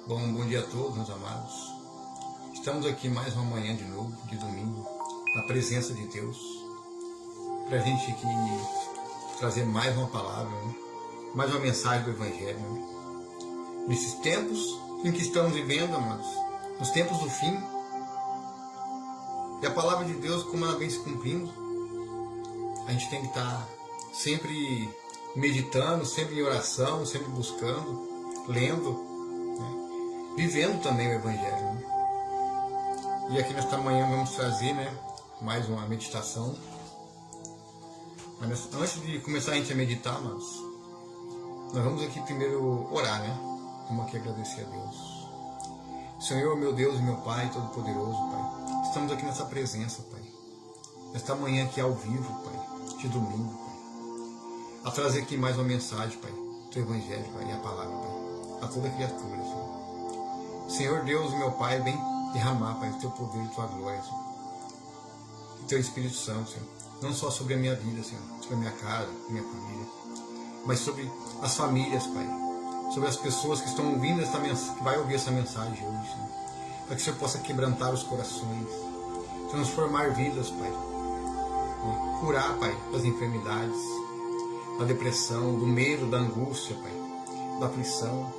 Bom dia a todos, meus amados. Estamos aqui mais uma manhã de novo, de domingo, na presença de Deus, para a gente aqui trazer mais uma palavra, né? Mais uma mensagem do Evangelho. Né? Nesses tempos em que estamos vivendo, amados, nos tempos do fim, e a palavra de Deus, como ela vem se cumprindo, a gente tem que estar sempre meditando, sempre em oração, sempre buscando, lendo, vivendo também o Evangelho. Né? E aqui nesta manhã vamos trazer, mais uma meditação. Mas antes de começar a gente a meditar, nós vamos aqui primeiro orar, né? Vamos aqui agradecer a Deus. Senhor, meu Deus e meu Pai Todo-Poderoso, Pai, estamos aqui nessa presença, Pai. Nesta manhã aqui ao vivo, Pai, de domingo, Pai, a trazer aqui mais uma mensagem, Pai, do Evangelho, Pai, e a palavra, Pai, a toda criatura, Senhor. Senhor Deus, meu Pai, vem derramar, Pai, o Teu poder e Tua glória, Senhor. O Teu Espírito Santo, Senhor. Não só sobre a minha vida, Senhor, sobre a minha casa, a minha família, mas sobre as famílias, Pai. Sobre as pessoas que estão ouvindo essa mensagem, que vai ouvir essa mensagem hoje, Senhor. Para que o Senhor possa quebrantar os corações, transformar vidas, Pai. Curar, Pai, das enfermidades, da depressão, do medo, da angústia, Pai, da aflição.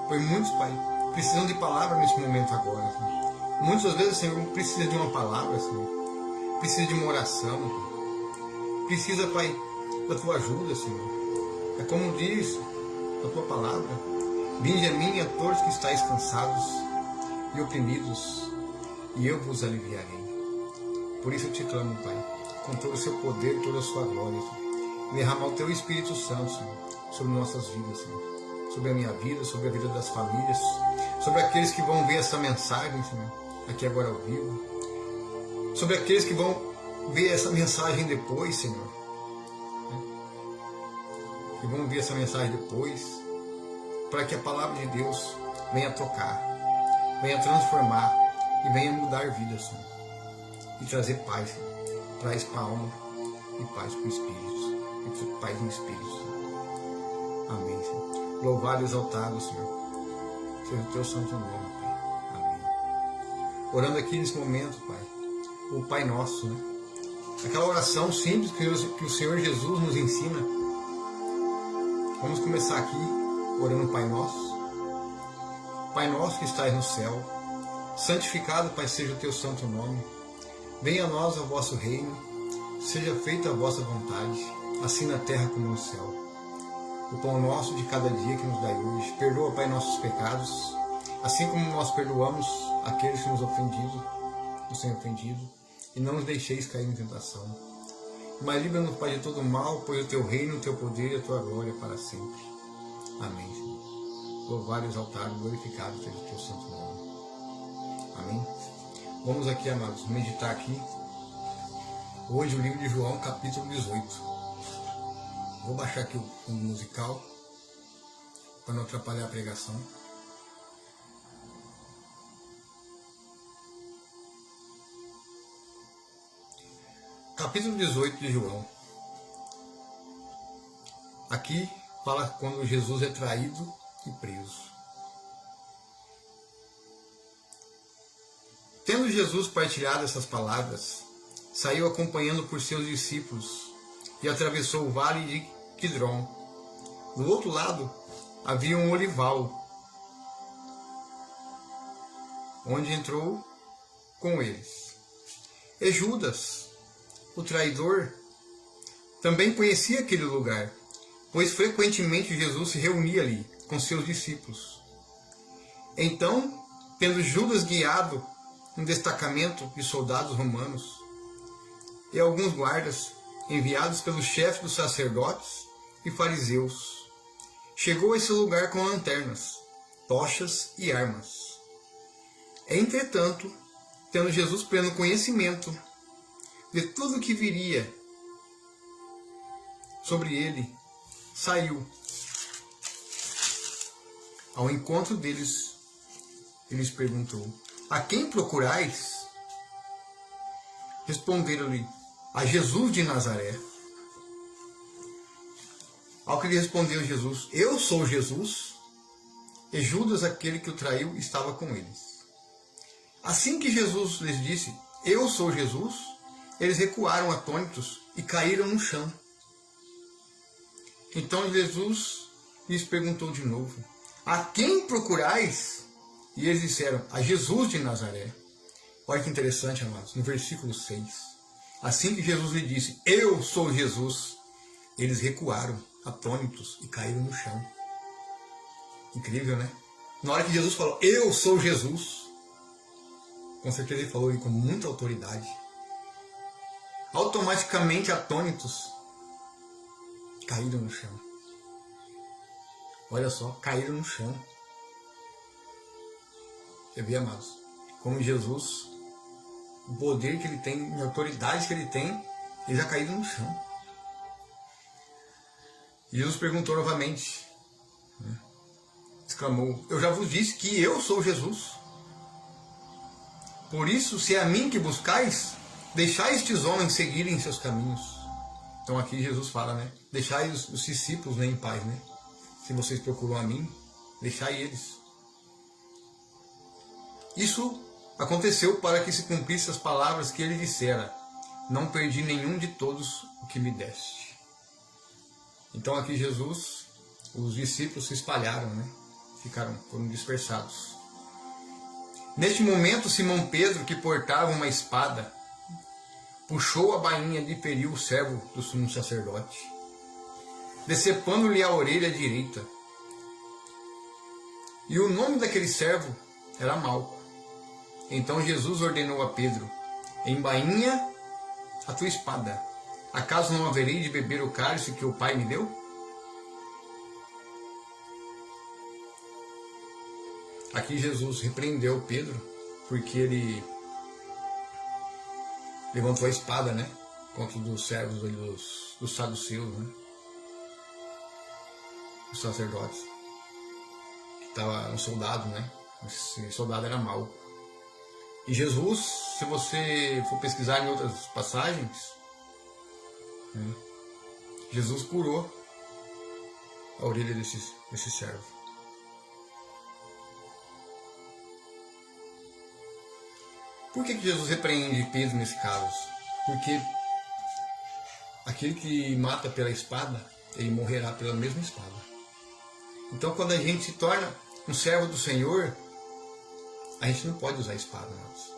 Pois muitos, Pai, precisam de palavra nesse momento agora, Senhor. Muitas vezes, Senhor, precisa de uma palavra, Senhor. Precisa de uma oração, Pai. Precisa, Pai, da Tua ajuda, Senhor. É como diz a Tua palavra: vinde a mim, a todos que estáis cansados e oprimidos, e eu vos aliviarei. Por isso eu te clamo, Pai, com todo o Seu poder, toda a Sua glória, Senhor. Derramar o Teu Espírito Santo, Senhor, sobre nossas vidas, Senhor. Sobre a minha vida, sobre a vida das famílias, sobre aqueles que vão ver essa mensagem, Senhor, aqui agora ao vivo, sobre aqueles que vão ver essa mensagem depois, Senhor, que vão ver essa mensagem depois, para que a palavra de Deus venha tocar, venha transformar e venha mudar vidas, Senhor, e trazer paz, Senhor, paz para a alma e paz para o Espírito, e paz no Espírito, Senhor. Amém, Senhor. Louvado e exaltado, Senhor, seja o Teu santo nome, Pai. Amém. Orando aqui nesse momento, Pai, o Pai Nosso, né? Aquela oração simples que o Senhor Jesus nos ensina. Vamos começar aqui orando o Pai Nosso. Pai Nosso que estás no céu, santificado, Pai, seja o Teu santo nome. Venha a nós o vosso reino, seja feita a vossa vontade, assim na terra como no céu. O pão nosso de cada dia que nos dai hoje. Perdoa, Pai, nossos pecados, assim como nós perdoamos aqueles que nos têm ofendido, e não nos deixeis cair em tentação. Mas livra-nos, Pai, de todo mal, pois o Teu reino, o Teu poder e a Tua glória para sempre. Amém, Senhor. Louvado, exaltado, glorificado seja o Teu santo nome. Amém. Vamos aqui, amados, meditar aqui hoje o livro de João, capítulo 18. Vou baixar aqui o fundo musical para não atrapalhar a pregação. Capítulo 18 de João. Aqui fala quando Jesus é traído e preso. Tendo Jesus partilhado essas palavras, saiu acompanhando por seus discípulos e atravessou o vale de Quidrom. Do outro lado havia um olival, onde entrou com eles. E Judas, o traidor, também conhecia aquele lugar, pois frequentemente Jesus se reunia ali com seus discípulos. Então, tendo Judas guiado um destacamento de soldados romanos e alguns guardas enviados pelos chefes dos sacerdotes e fariseus, chegou a esse lugar com lanternas, tochas e armas. Entretanto, tendo Jesus pleno conhecimento de tudo o que viria sobre ele, saiu ao encontro deles e lhes perguntou: a quem procurais? Responderam-lhe: a Jesus de Nazaré. Ao que lhe respondeu Jesus: eu sou Jesus. e Judas, aquele que o traiu, estava com eles. Assim que Jesus lhes disse, eu sou Jesus, eles recuaram atônitos e caíram no chão. Então Jesus lhes perguntou de novo, a quem procurais? E eles disseram, a Jesus de Nazaré. Olha que interessante, amados, no versículo 6. Assim que Jesus lhe disse, eu sou Jesus, eles recuaram atônitos e caíram no chão. Incrível, né? Na hora que Jesus falou, eu sou Jesus, com certeza ele falou com muita autoridade. Automaticamente atônitos caíram no chão. Olha só, caíram no chão. Você vê, amados, como Jesus, o poder que ele tem, a autoridade que ele tem, eles já caíram no chão. E Jesus perguntou novamente, exclamou, eu já vos disse que eu sou Jesus. Por isso, se é a mim que buscais, deixai estes homens seguirem seus caminhos. Então aqui Jesus fala, né? Deixai os discípulos, né, em paz, né? Se vocês procuram a mim, deixai eles. Isso aconteceu para que se cumprisse as palavras que ele dissera, não perdi nenhum de todos o que me deste. Então aqui Jesus, os discípulos se espalharam, né? Foram dispersados. Neste momento, Simão Pedro, que portava uma espada, puxou a bainha e feriu o servo do sumo sacerdote, decepando-lhe a orelha direita. E o nome daquele servo era Malco. Então Jesus ordenou a Pedro, embainha a tua espada. Acaso não haverei de beber o cálice que o Pai me deu? Aqui Jesus repreendeu Pedro, porque ele levantou a espada, né? Contra dos servos dos saduceus, né? Os sacerdotes. Que estava um soldado, né? Esse soldado era Malco. E Jesus, se você for pesquisar em outras passagens, né? Jesus curou a orelha desse servo. Por que Jesus repreende Pedro nesse caso? Porque aquele que mata pela espada, ele morrerá pela mesma espada. Então quando a gente se torna um servo do Senhor, a gente não pode usar espada, mas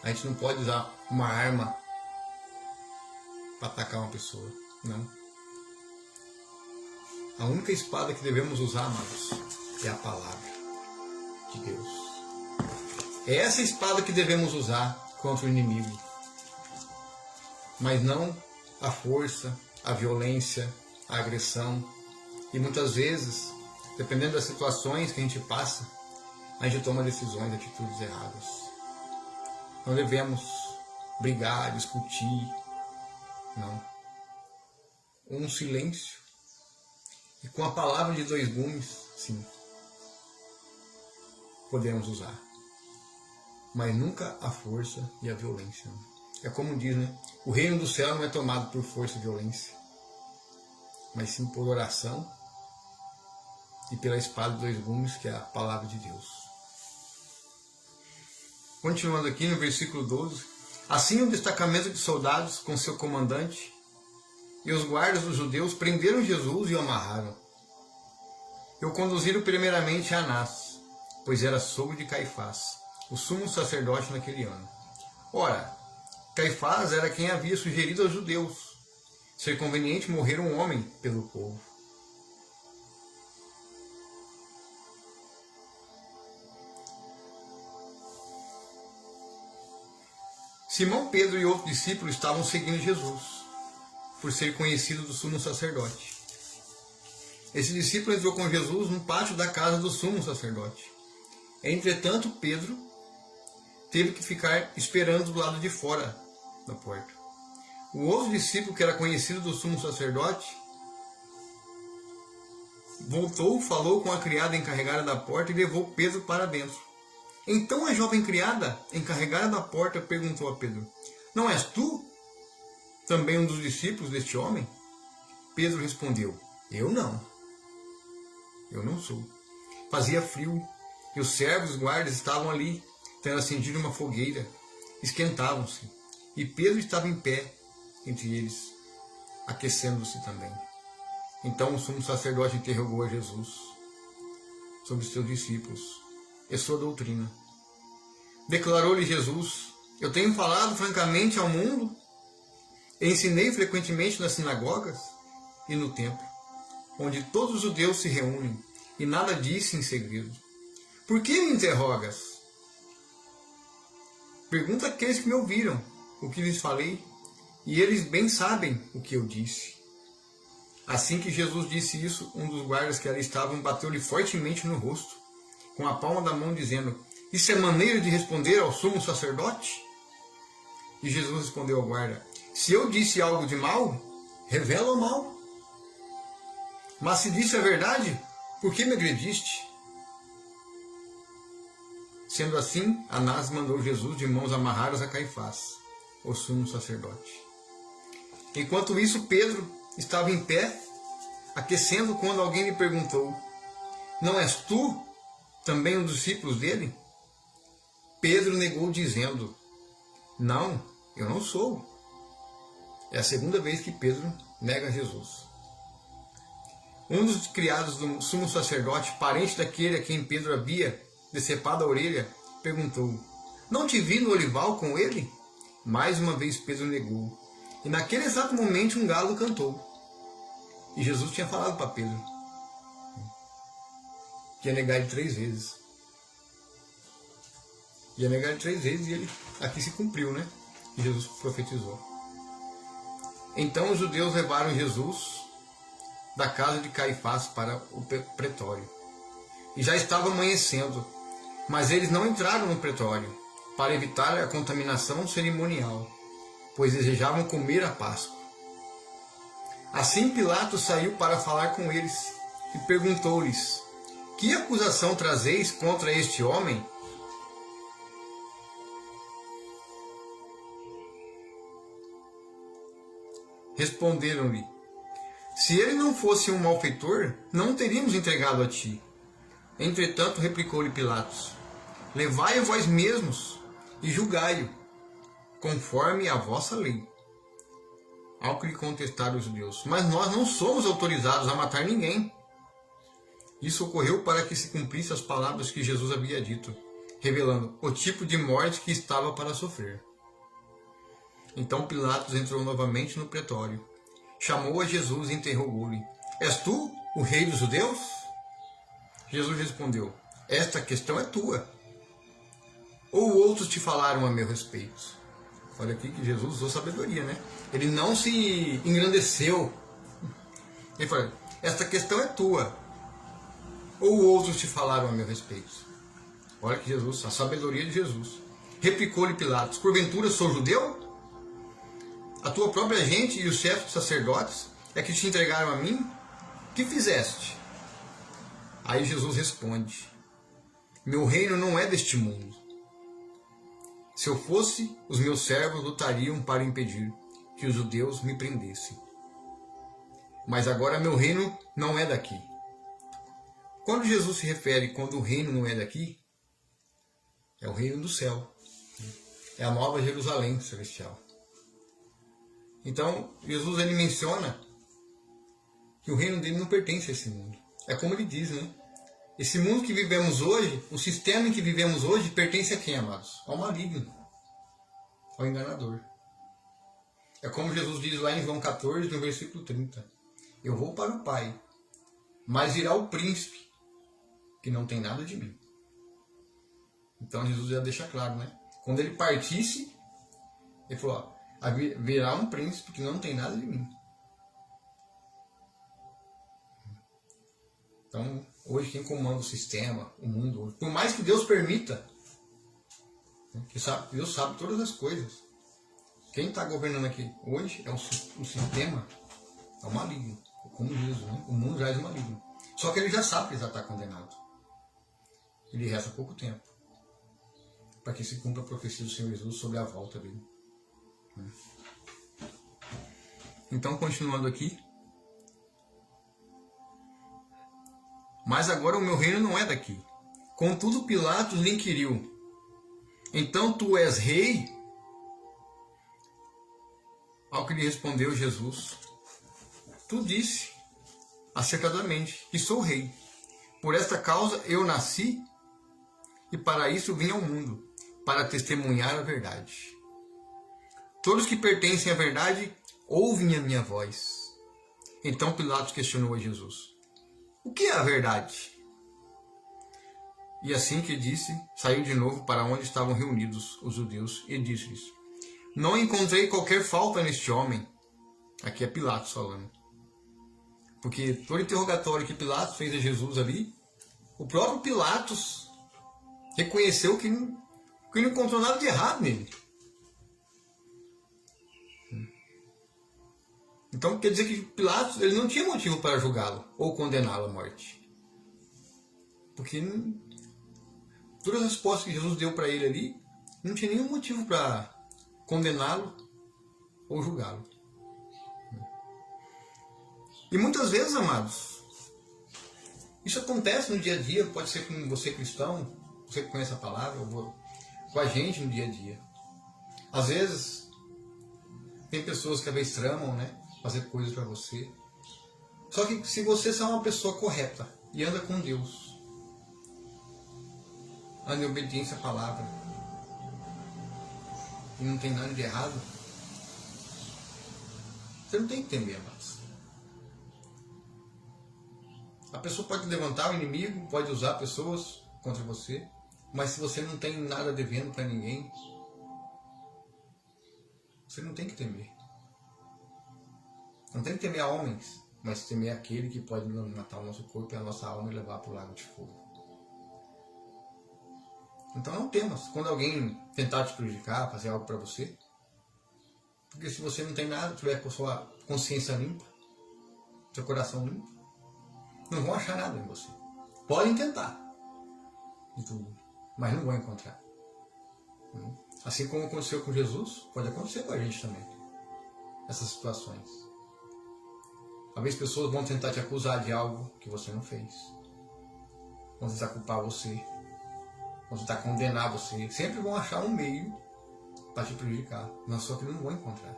a gente não pode usar uma arma para atacar uma pessoa, não. A única espada que devemos usar, amados, é a palavra de Deus. É essa espada que devemos usar contra o inimigo. Mas não a força, a violência, a agressão. E muitas vezes, dependendo das situações que a gente passa, a gente toma decisões, atitudes erradas. Não devemos brigar, discutir. Não. Um silêncio. E com a palavra de dois gumes, sim, podemos usar. Mas nunca a força e a violência. É como diz, né? O reino do céu não é tomado por força e violência, mas sim por oração e pela espada de dois gumes, que é a palavra de Deus. Continuando aqui no versículo 12. Assim um destacamento de soldados com seu comandante e os guardas dos judeus prenderam Jesus e o amarraram. E o conduziram primeiramente a Anás, pois era sogro de Caifás, o sumo sacerdote naquele ano. Ora, Caifás era quem havia sugerido aos judeus ser conveniente morrer um homem pelo povo. Simão Pedro e outro discípulo estavam seguindo Jesus, por ser conhecido do sumo sacerdote. Esse discípulo entrou com Jesus no pátio da casa do sumo sacerdote. Entretanto, Pedro teve que ficar esperando do lado de fora da porta. O outro discípulo, que era conhecido do sumo sacerdote, voltou, falou com a criada encarregada da porta e levou Pedro para dentro. Então a jovem criada encarregada da porta perguntou a Pedro: não és tu também um dos discípulos deste homem? Pedro respondeu: eu não sou. Fazia frio, e os servos, os guardas, estavam ali, tendo acendido uma fogueira, esquentavam-se, e Pedro estava em pé entre eles, aquecendo-se também. Então o sumo sacerdote interrogou a Jesus sobre os seus discípulos e sua doutrina. Declarou-lhe Jesus: eu tenho falado francamente ao mundo, ensinei frequentemente nas sinagogas e no templo, onde todos os judeus se reúnem, e nada disse em segredo. Por que me interrogas? Pergunta àqueles que me ouviram o que lhes falei, e eles bem sabem o que eu disse. Assim que Jesus disse isso, um dos guardas que ali estavam bateu-lhe fortemente no rosto, com a palma da mão, dizendo: isso é maneira de responder ao sumo sacerdote? E Jesus respondeu ao guarda: se eu disse algo de mal, revela o mal. Mas se disse a verdade, por que me agrediste? Sendo assim, Anás mandou Jesus de mãos amarradas a Caifás, o sumo sacerdote. Enquanto isso, Pedro estava em pé, aquecendo, quando alguém lhe perguntou: não és tu também um dos discípulos dele? Pedro negou, dizendo: não, eu não sou. É a segunda vez que Pedro nega Jesus. Um dos criados do sumo sacerdote, parente daquele a quem Pedro havia decepado a orelha, perguntou: não te vi no olival com ele? Mais uma vez Pedro negou. E naquele exato momento um galo cantou. E Jesus tinha falado para Pedro que ia negar ele 3 vezes. Ia negar ele 3 vezes, e ele aqui se cumpriu, né? E Jesus profetizou. Então os judeus levaram Jesus da casa de Caifás para o pretório. E já estava amanhecendo, mas eles não entraram no pretório, para evitar a contaminação cerimonial, pois desejavam comer a Páscoa. Assim Pilatos saiu para falar com eles, e perguntou-lhes: que acusação trazeis contra este homem? Responderam-lhe: se ele não fosse um malfeitor, não o teríamos entregado a ti. Entretanto, replicou-lhe Pilatos: levai-o vós mesmos e julgai-o, conforme a vossa lei. Ao que lhe contestaram os judeus: mas nós não somos autorizados a matar ninguém. Isso ocorreu para que se cumprisse as palavras que Jesus havia dito, revelando o tipo de morte que estava para sofrer. Então Pilatos entrou novamente no pretório, chamou a Jesus e interrogou-lhe: és tu o rei dos judeus? Jesus respondeu: esta questão é tua. Ou outros te falaram a meu respeito? Olha aqui que Jesus usou sabedoria, né? Ele não se engrandeceu. Ele falou: esta questão é tua. Ou outros te falaram a meu respeito? Olha que Jesus, a sabedoria de Jesus. Replicou-lhe Pilatos: porventura sou judeu? A tua própria gente e os chefes dos sacerdotes é que te entregaram a mim? Que fizeste? Aí Jesus responde: meu reino não é deste mundo. Se eu fosse, os meus servos lutariam para impedir que os judeus me prendessem. Mas agora meu reino não é daqui. Quando Jesus se refere quando o reino não é daqui, é o reino do céu. É a nova Jerusalém celestial. Então, Jesus ele menciona que o reino dele não pertence a esse mundo. É como ele diz, né? Esse mundo que vivemos hoje, o sistema em que vivemos hoje, pertence a quem, amados? Ao maligno, ao enganador. É como Jesus diz lá em João 14, no versículo 30. Eu vou para o Pai, mas virá o príncipe, que não tem nada de mim. Então Jesus já deixa claro, né? Quando ele partisse, ele falou: ó, virá um príncipe que não tem nada de mim. Então, hoje quem comanda o sistema, o mundo hoje, por mais que Deus permita, que Deus sabe todas as coisas. Quem está governando aqui hoje é o sistema, é o maligno, como diz, né? O mundo já é maligno. Só que ele já sabe que ele já está condenado. Ele resta pouco tempo para que se cumpra a profecia do Senhor Jesus sobre a volta dele. Então, continuando aqui, mas agora o meu reino não é daqui. Contudo, Pilatos lhe inquiriu: então tu és rei? Ao que lhe respondeu Jesus: tu disse acertadamente que sou rei. Por esta causa eu nasci e para isso vim ao mundo, para testemunhar a verdade. Todos que pertencem à verdade ouvem a minha voz. Então Pilatos questionou a Jesus: o que é a verdade? E assim que disse, saiu de novo para onde estavam reunidos os judeus e disse-lhes: não encontrei qualquer falta neste homem. Aqui é Pilatos falando. Porque todo interrogatório que Pilatos fez a Jesus ali, o próprio Pilatos reconheceu que não encontrou nada de errado nele. Então quer dizer que Pilatos ele não tinha motivo para julgá-lo ou condená-lo à morte. Porque todas as respostas que Jesus deu para ele ali, não tinha nenhum motivo para condená-lo ou julgá-lo. E muitas vezes, amados, isso acontece no dia a dia, pode ser com você cristão, você que conhece a palavra, com a gente no dia a dia. Às vezes, tem pessoas que às vezes tramam, né, fazer coisas para você. Só que se você é uma pessoa correta e anda com Deus, anda em obediência à palavra, e não tem nada de errado, você não tem que temer, amados. A pessoa pode levantar o inimigo, pode usar pessoas contra você, mas se você não tem nada devendo para ninguém, você não tem que temer. Não tem que temer a homens, mas temer aquele que pode matar o nosso corpo e a nossa alma e levar para o lago de fogo. Então não temas quando alguém tentar te prejudicar, fazer algo para você, porque se você não tem nada, tiver com a sua consciência limpa, seu coração limpo, não vão achar nada em você. Podem tentar de tudo, mas não vão encontrar. Assim como aconteceu com Jesus, pode acontecer com a gente também. Essas situações. Às vezes pessoas vão tentar te acusar de algo que você não fez. Vão tentar culpar você. Vão tentar condenar você. Sempre vão achar um meio para te prejudicar. Mas só que não vão encontrar.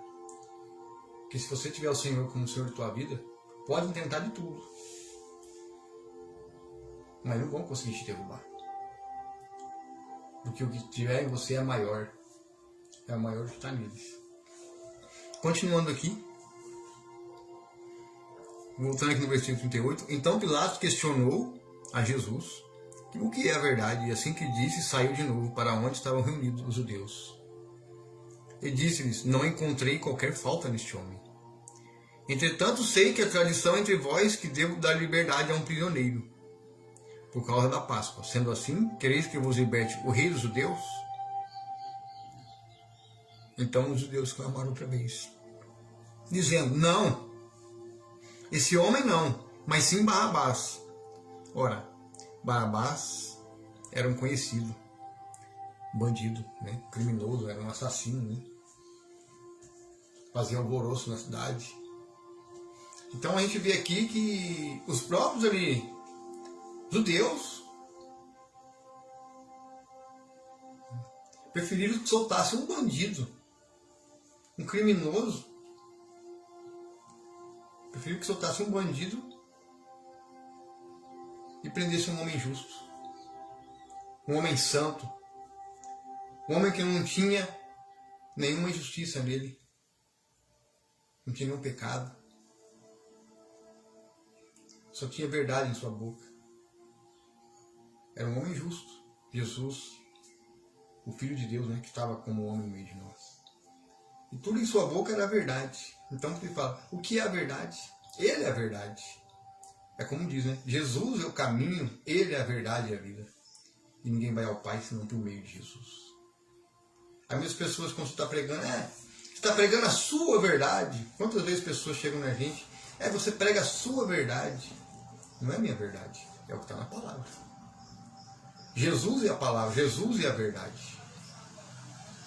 Porque se você tiver o Senhor como Senhor de tua vida, podem tentar de tudo, mas não vão conseguir te derrubar. Porque o que tiver em você é maior. É o maior que está neles. Continuando aqui. Voltando aqui no versículo 38. Então Pilatos questionou a Jesus o que é a verdade. E assim que disse, saiu de novo para onde estavam reunidos os judeus. E disse-lhes: não encontrei qualquer falta neste homem. Entretanto sei que a tradição entre vós que devo dar liberdade a um prisioneiro, por causa da Páscoa. Sendo assim, quereis que vos liberte o rei dos judeus? Então os judeus clamaram outra vez, dizendo: não, esse homem não, mas sim Barrabás. Ora, Barrabás era um conhecido bandido, né? Criminoso, era um assassino, né? Fazia alvoroço na cidade. Então a gente vê aqui que os próprios ali judeus preferiram que soltasse um bandido, um criminoso. Preferiram que soltasse um bandido e prendesse um homem justo, um homem santo, um homem que não tinha nenhuma injustiça nele, não tinha nenhum pecado, só tinha verdade em sua boca. Era um homem justo, Jesus, o Filho de Deus, né, que estava como homem no meio de nós. E tudo em sua boca era verdade. Então ele fala: o que é a verdade? Ele é a verdade. É como diz, né? Jesus é o caminho, Ele é a verdade e a vida. E ninguém vai ao Pai senão por meio de Jesus. As mesmas pessoas, quando você está pregando, você está pregando a sua verdade. Quantas vezes pessoas chegam na gente, você prega a sua verdade. Não é a minha verdade, é o que está na palavra. Jesus é a palavra, Jesus é a verdade.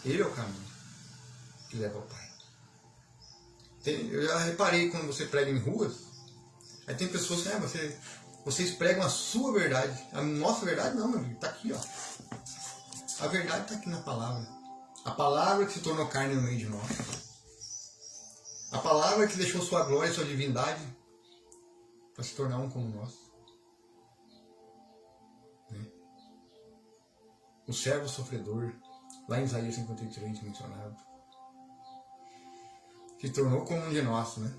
Ele é o caminho que leva ao Pai. Eu já reparei quando você prega em ruas, aí tem pessoas que você Vocês pregam a sua verdade. A nossa verdade não, meu amigo. Está aqui, ó. A verdade está aqui na palavra. A palavra que se tornou carne no meio de nós. A palavra que deixou sua glória e sua divindade para se tornar um como nós. Né? O servo sofredor, lá em Isaías 53 mencionado, se tornou como um de nós, né?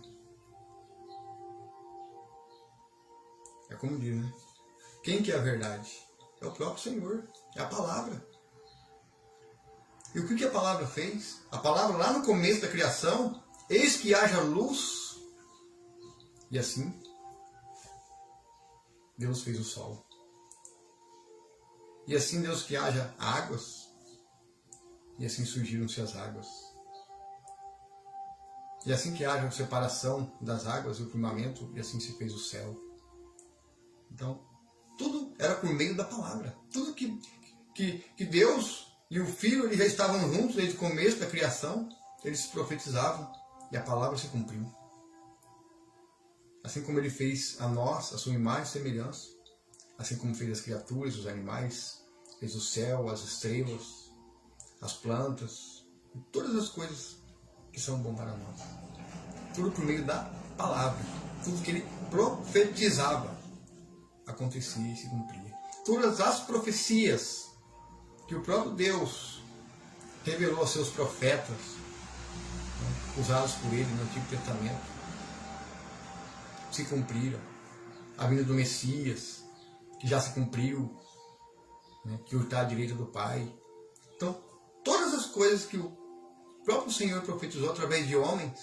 É como diz, né? Quem que é a verdade? É o próprio Senhor, é a palavra. E o que a palavra fez? A palavra lá no começo da criação, eis que haja luz, e assim Deus fez o sol. E assim Deus que haja águas, e assim surgiram-se as águas. E assim que haja separação das águas e o firmamento, e assim se fez o céu. Então, tudo era por meio da palavra. Tudo que Deus e o Filho eles já estavam juntos desde o começo da criação, eles se profetizavam e a palavra se cumpriu. Assim como ele fez a nós, a sua imagem e semelhança, assim como fez as criaturas, os animais, fez o céu, as estrelas, as plantas, e todas as coisas que são bom para nós. Tudo por meio da palavra. Tudo que ele profetizava acontecia e se cumpria. Todas as profecias que o próprio Deus revelou aos seus profetas, né, usados por ele no Antigo Testamento, se cumpriram. A vinda do Messias, que já se cumpriu, né, que está à direita do Pai. Então, todas as coisas que o próprio Senhor profetizou através de homens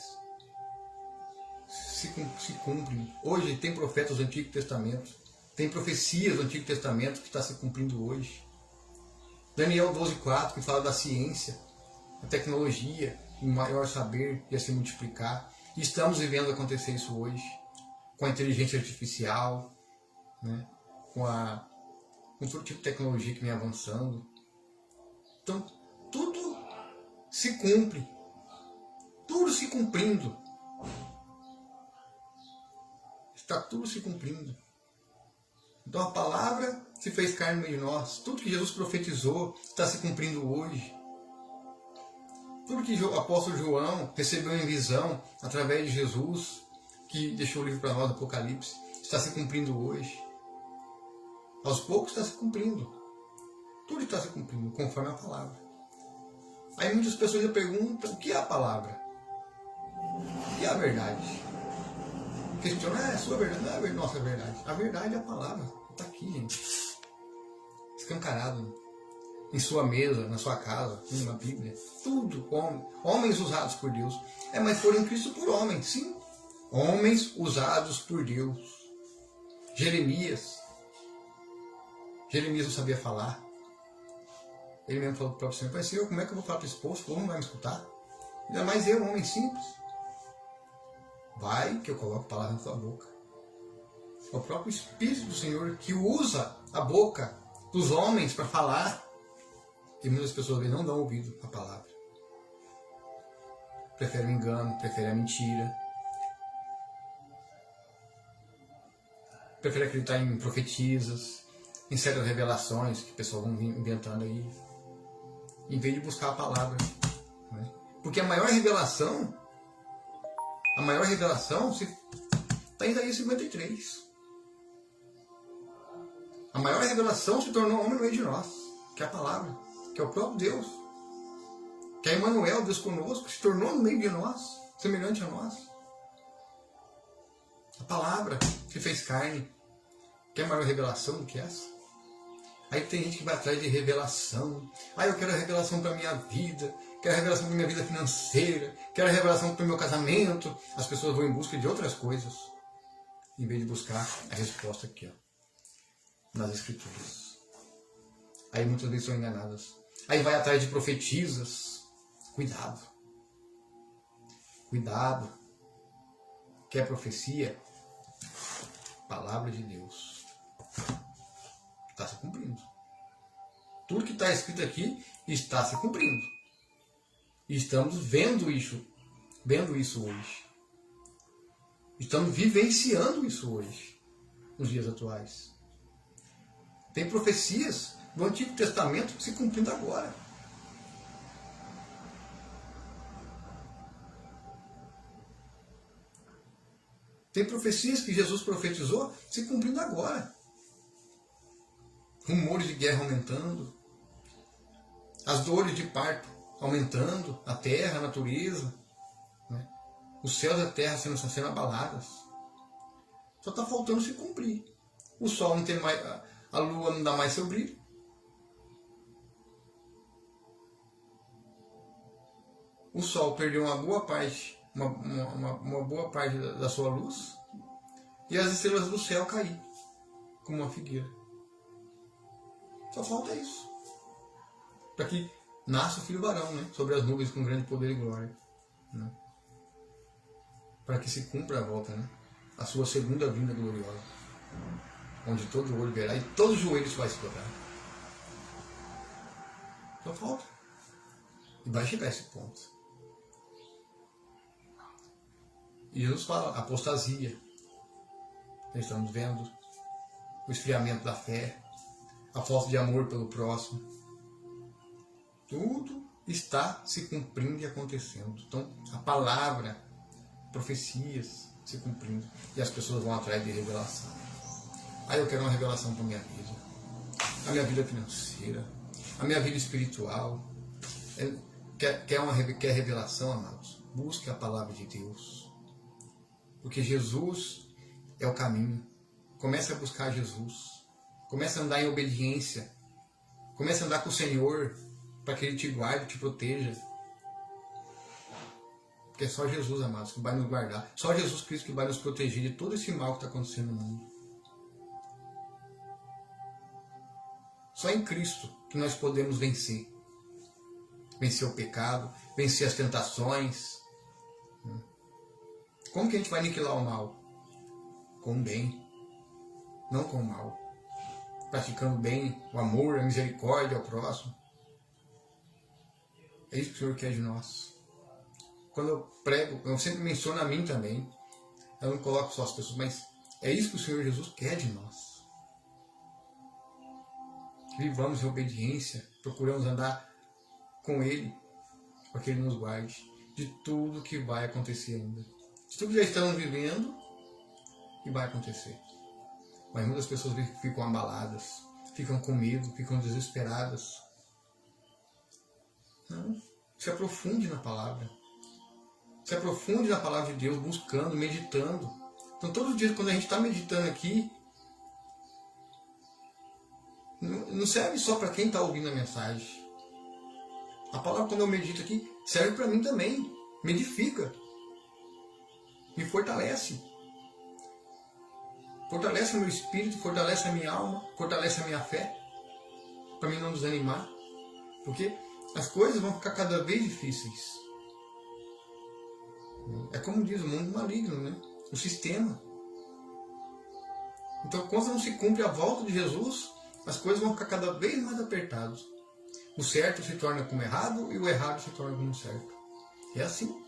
se cumprem. Hoje tem profetas do Antigo Testamento, tem profecias do Antigo Testamento que está se cumprindo hoje. Daniel 12:4, que fala da ciência, da tecnologia, o maior saber ia se multiplicar. E estamos vivendo acontecer isso hoje, com a inteligência artificial, né? com todo tipo de tecnologia que vem avançando. Então, tudo se cumpre. Tudo se cumprindo. Está tudo se cumprindo. Então a palavra se fez carne no meio de nós. Tudo que Jesus profetizou está se cumprindo hoje. Tudo que o apóstolo João recebeu em visão através de Jesus, que deixou o livro para nós, Apocalipse, está se cumprindo hoje. Aos poucos está se cumprindo. Tudo está se cumprindo conforme a palavra. Aí muitas pessoas já perguntam: o que é a palavra? O que é a verdade? Questiona: é a sua verdade? Não é a nossa verdade. A verdade é a palavra. Está aqui, gente. Escancarado. Em sua mesa, na sua casa, na Bíblia. Tudo. Homens usados por Deus. Mas foram em Cristo por homens, sim. Homens usados por Deus. Jeremias não sabia falar. Ele mesmo falou para o próprio Senhor: Pai, Senhor, como é que eu vou falar para esse povo? Como não vai me escutar? Ainda mais eu, um homem simples. Vai, que eu coloco palavras na sua boca. É o próprio Espírito do Senhor que usa a boca dos homens para falar. E muitas pessoas não dão ouvido à palavra. Preferem o engano, preferem a mentira. Preferem acreditar em profetizas, em certas revelações que pessoas vão inventando aí, em vez de buscar a palavra. Né? Porque a maior revelação está em Isaías 53. A maior revelação se tornou homem no meio de nós, que é a palavra, que é o próprio Deus, que é Emmanuel, Deus conosco, se tornou no meio de nós, semelhante a nós. A palavra que fez carne. Quer maior revelação do que essa? Aí tem gente que vai atrás de revelação. Eu quero a revelação para a minha vida, quero a revelação para a minha vida financeira, quero a revelação para o meu casamento. As pessoas vão em busca de outras coisas, em vez de buscar a resposta aqui, ó, nas Escrituras. Aí muitas vezes são enganadas. Aí vai atrás de profetizas. Cuidado. Cuidado. Quer profecia? Palavra de Deus. Está se cumprindo. Tudo que está escrito aqui está se cumprindo. E estamos vendo isso hoje. Estamos vivenciando isso hoje. nos dias atuais. Tem profecias do Antigo Testamento se cumprindo agora. Tem profecias que Jesus profetizou se cumprindo agora. Rumores de guerra aumentando, as dores de parto aumentando, a terra, a natureza, né? Os céus e a terra sendo abaladas. Só está faltando se cumprir. O sol não tem mais, a lua não dá mais seu brilho. O sol perdeu uma boa parte, uma boa parte da sua luz, e as estrelas do céu caíram como uma figueira. Só falta isso. Para que nasça o filho varão, né? Sobre as nuvens com grande poder e glória. Né? Para que se cumpra a volta, né? A sua segunda vinda gloriosa. Onde todo olho verá e todos os joelhos vai se dobrar. Só falta. E vai chegar a esse ponto. E Jesus fala, apostasia. Nós estamos vendo o esfriamento da fé, a falta de amor pelo próximo. Tudo está se cumprindo e acontecendo. Então, a palavra, profecias se cumprindo. E as pessoas vão atrás de revelação. Aí eu quero uma revelação para a minha vida. A minha vida financeira, a minha vida espiritual. Quer revelação, amados? Busque a palavra de Deus. Porque Jesus é o caminho. Comece a buscar Jesus. Comece a andar em obediência. Comece a andar com o Senhor para que Ele te guarde, te proteja. Porque é só Jesus, amados, que vai nos guardar. Só Jesus Cristo que vai nos proteger de todo esse mal que está acontecendo no mundo. Só em Cristo que nós podemos vencer. Vencer o pecado, vencer as tentações. Como que a gente vai aniquilar o mal? Com o bem, não com o mal. Praticando bem, o amor, a misericórdia ao próximo. É isso que o Senhor quer de nós. Quando eu prego, eu sempre menciono a mim também. Eu não coloco só as pessoas, mas é isso que o Senhor Jesus quer de nós. Que vivamos em obediência, procuramos andar com Ele, para que Ele nos guarde de tudo que vai acontecer ainda. De tudo que já estamos vivendo e vai acontecer. Mas muitas pessoas ficam abaladas, ficam com medo, ficam desesperadas. Não, se aprofunde na palavra. Se aprofunde na palavra de Deus, buscando, meditando. Então todos os dias quando a gente está meditando aqui, não serve só para quem está ouvindo a mensagem. A palavra, quando eu medito aqui, serve para mim também. Me edifica. Me fortalece. Fortalece o meu espírito, fortalece a minha alma, fortalece a minha fé. Para mim não desanimar. Porque as coisas vão ficar cada vez difíceis. É como diz o mundo maligno, né? O sistema. Então, quando não se cumpre a volta de Jesus, as coisas vão ficar cada vez mais apertadas. O certo se torna como errado e o errado se torna como certo. É assim.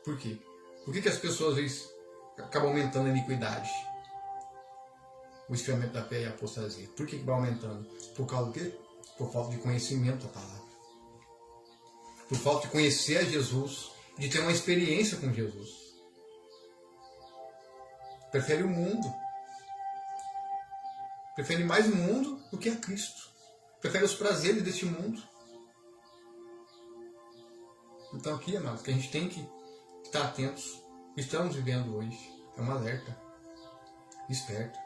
Por quê? Por que as pessoas às vezes acabam aumentando a iniquidade? O esfriamento da fé e a apostasia. Por que vai aumentando? Por causa do quê? Por falta de conhecimento da palavra. Por falta de conhecer a Jesus, de ter uma experiência com Jesus. Prefere o mundo. Prefere mais o mundo do que a Cristo. Prefere os prazeres deste mundo. Então aqui, amados, que a gente tem que estar atentos. Estamos vivendo hoje. É um alerta. Desperta.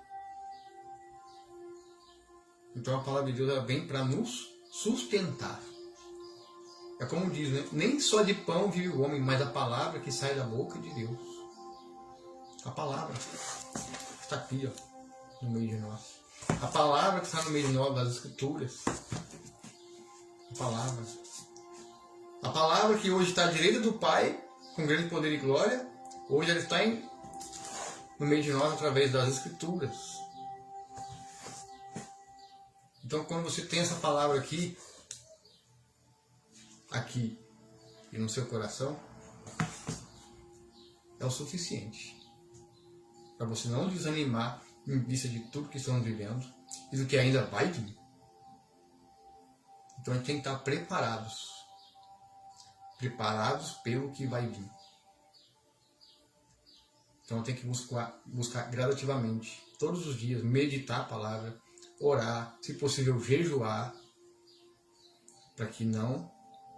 Então a palavra de Deus ela vem para nos sustentar. É como diz, né? Nem só de pão vive o homem, mas a palavra que sai da boca de Deus. A palavra está aqui, ó, no meio de nós. A palavra que está no meio de nós, das Escrituras. A palavra. A palavra que hoje está à direita do Pai, com grande poder e glória, hoje ela está no meio de nós através das Escrituras. Então, quando você tem essa palavra aqui e no seu coração, é o suficiente para você não desanimar em vista de tudo que estamos vivendo e do que ainda vai vir. Então a gente tem que estar preparados pelo que vai vir. Então tem que buscar gradativamente, todos os dias, meditar a palavra, orar, se possível jejuar, para que não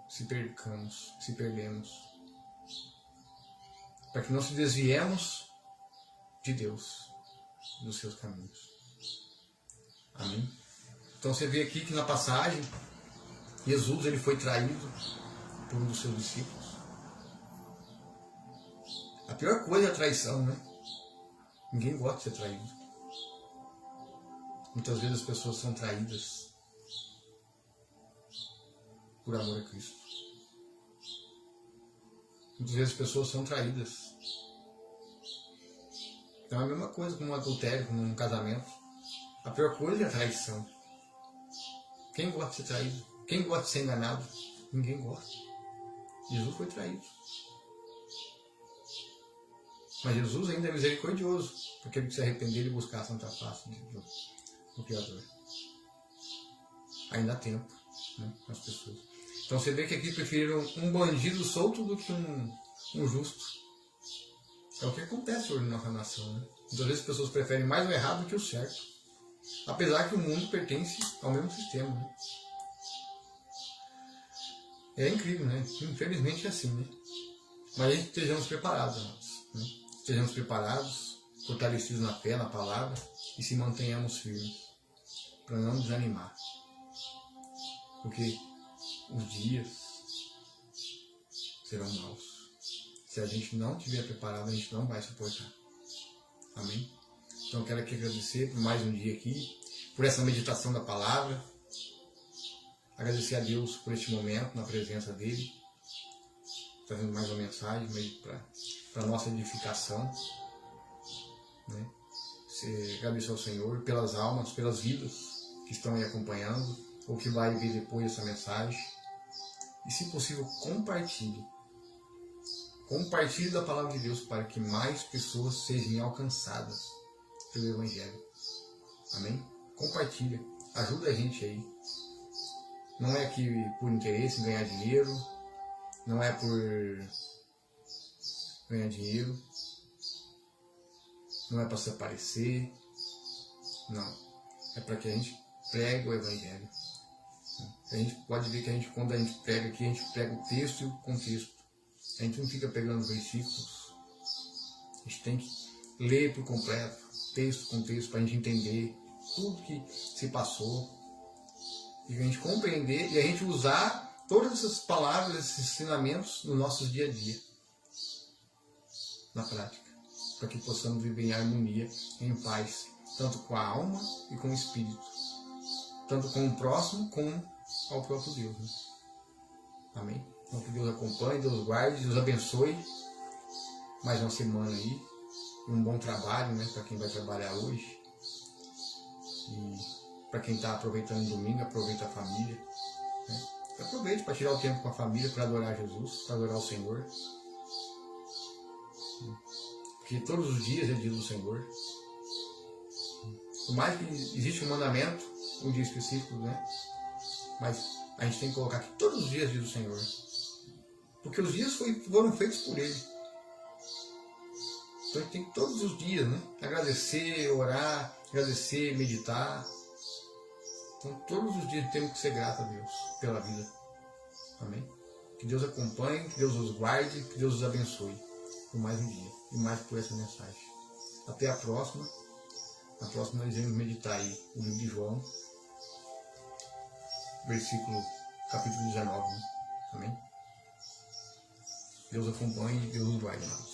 se perdemos, para que não se desviemos de Deus, dos seus caminhos. Amém? Então você vê aqui que na passagem, Jesus ele foi traído por um dos seus discípulos. A pior coisa é a traição, né? Ninguém gosta de ser traído. Muitas vezes as pessoas são traídas por amor a Cristo. Muitas vezes as pessoas são traídas. Então é a mesma coisa com um adultério, com um casamento. A pior coisa é a traição. Quem gosta de ser traído? Quem gosta de ser enganado? Ninguém gosta. Jesus foi traído. Mas Jesus ainda é misericordioso, porque ele se arrepender e buscar a santa face do Criador. Ainda há tempo, né, as pessoas. Então você vê que aqui preferiram um bandido solto do que um justo. É o que acontece hoje na nossa nação, né? Muitas vezes as pessoas preferem mais o errado do que o certo. Apesar que o mundo pertence ao mesmo sistema, né? É incrível, né? Infelizmente é assim, né? Mas a gente estejamos preparados, né? Estejamos preparados, fortalecidos na fé, na palavra, e se mantenhamos firmes, para não desanimar. Porque os dias serão maus. Se a gente não estiver preparado, a gente não vai suportar. Amém? Então eu quero aqui agradecer por mais um dia aqui, por essa meditação da palavra. Agradecer a Deus por este momento, na presença dEle, trazendo mais uma mensagem para a nossa edificação. Né? Agradecer ao Senhor pelas almas, pelas vidas que estão aí acompanhando, ou que vai vir depois dessa mensagem. E, se possível, compartilhe. Compartilhe da palavra de Deus para que mais pessoas sejam alcançadas pelo Evangelho. Amém? Compartilha. Ajuda a gente aí. Não é que por interesse em ganhar dinheiro, não é por ganhar dinheiro, não é para se aparecer, não. É para que a gente pregue o Evangelho. A gente pode ver que quando a gente prega aqui, a gente prega o texto e o contexto. A gente não fica pegando versículos. A gente tem que ler por completo, texto, contexto, para a gente entender tudo que se passou. E a gente compreender e a gente usar todas essas palavras, esses ensinamentos nos nossos dia a dia. Na prática. Para que possamos viver em harmonia, em paz, tanto com a alma e com o espírito. Tanto com o próximo, como ao próprio Deus. Né? Amém? Então que Deus acompanhe, Deus guarde, Deus abençoe. Mais uma semana aí. E um bom trabalho, né, para quem vai trabalhar hoje. E para quem está aproveitando o domingo, aproveita a família. Né? Aproveite para tirar o tempo com a família, para adorar Jesus, para adorar o Senhor. Porque todos os dias é dia do Senhor. Por mais que existe um mandamento, um dia específico, né? Mas a gente tem que colocar que todos os dias é dia do Senhor. Porque os dias foram feitos por Ele. Então a gente tem que todos os dias, né? Agradecer, orar, agradecer, meditar. Então todos os dias temos que ser gratos a Deus pela vida. Amém? Que Deus acompanhe, que Deus os guarde, que Deus os abençoe por mais um dia e mais por essa mensagem. Até a próxima. Na próxima nós vamos meditar aí o livro de João, capítulo 19. Né? Amém? Deus acompanhe e Deus os guarde.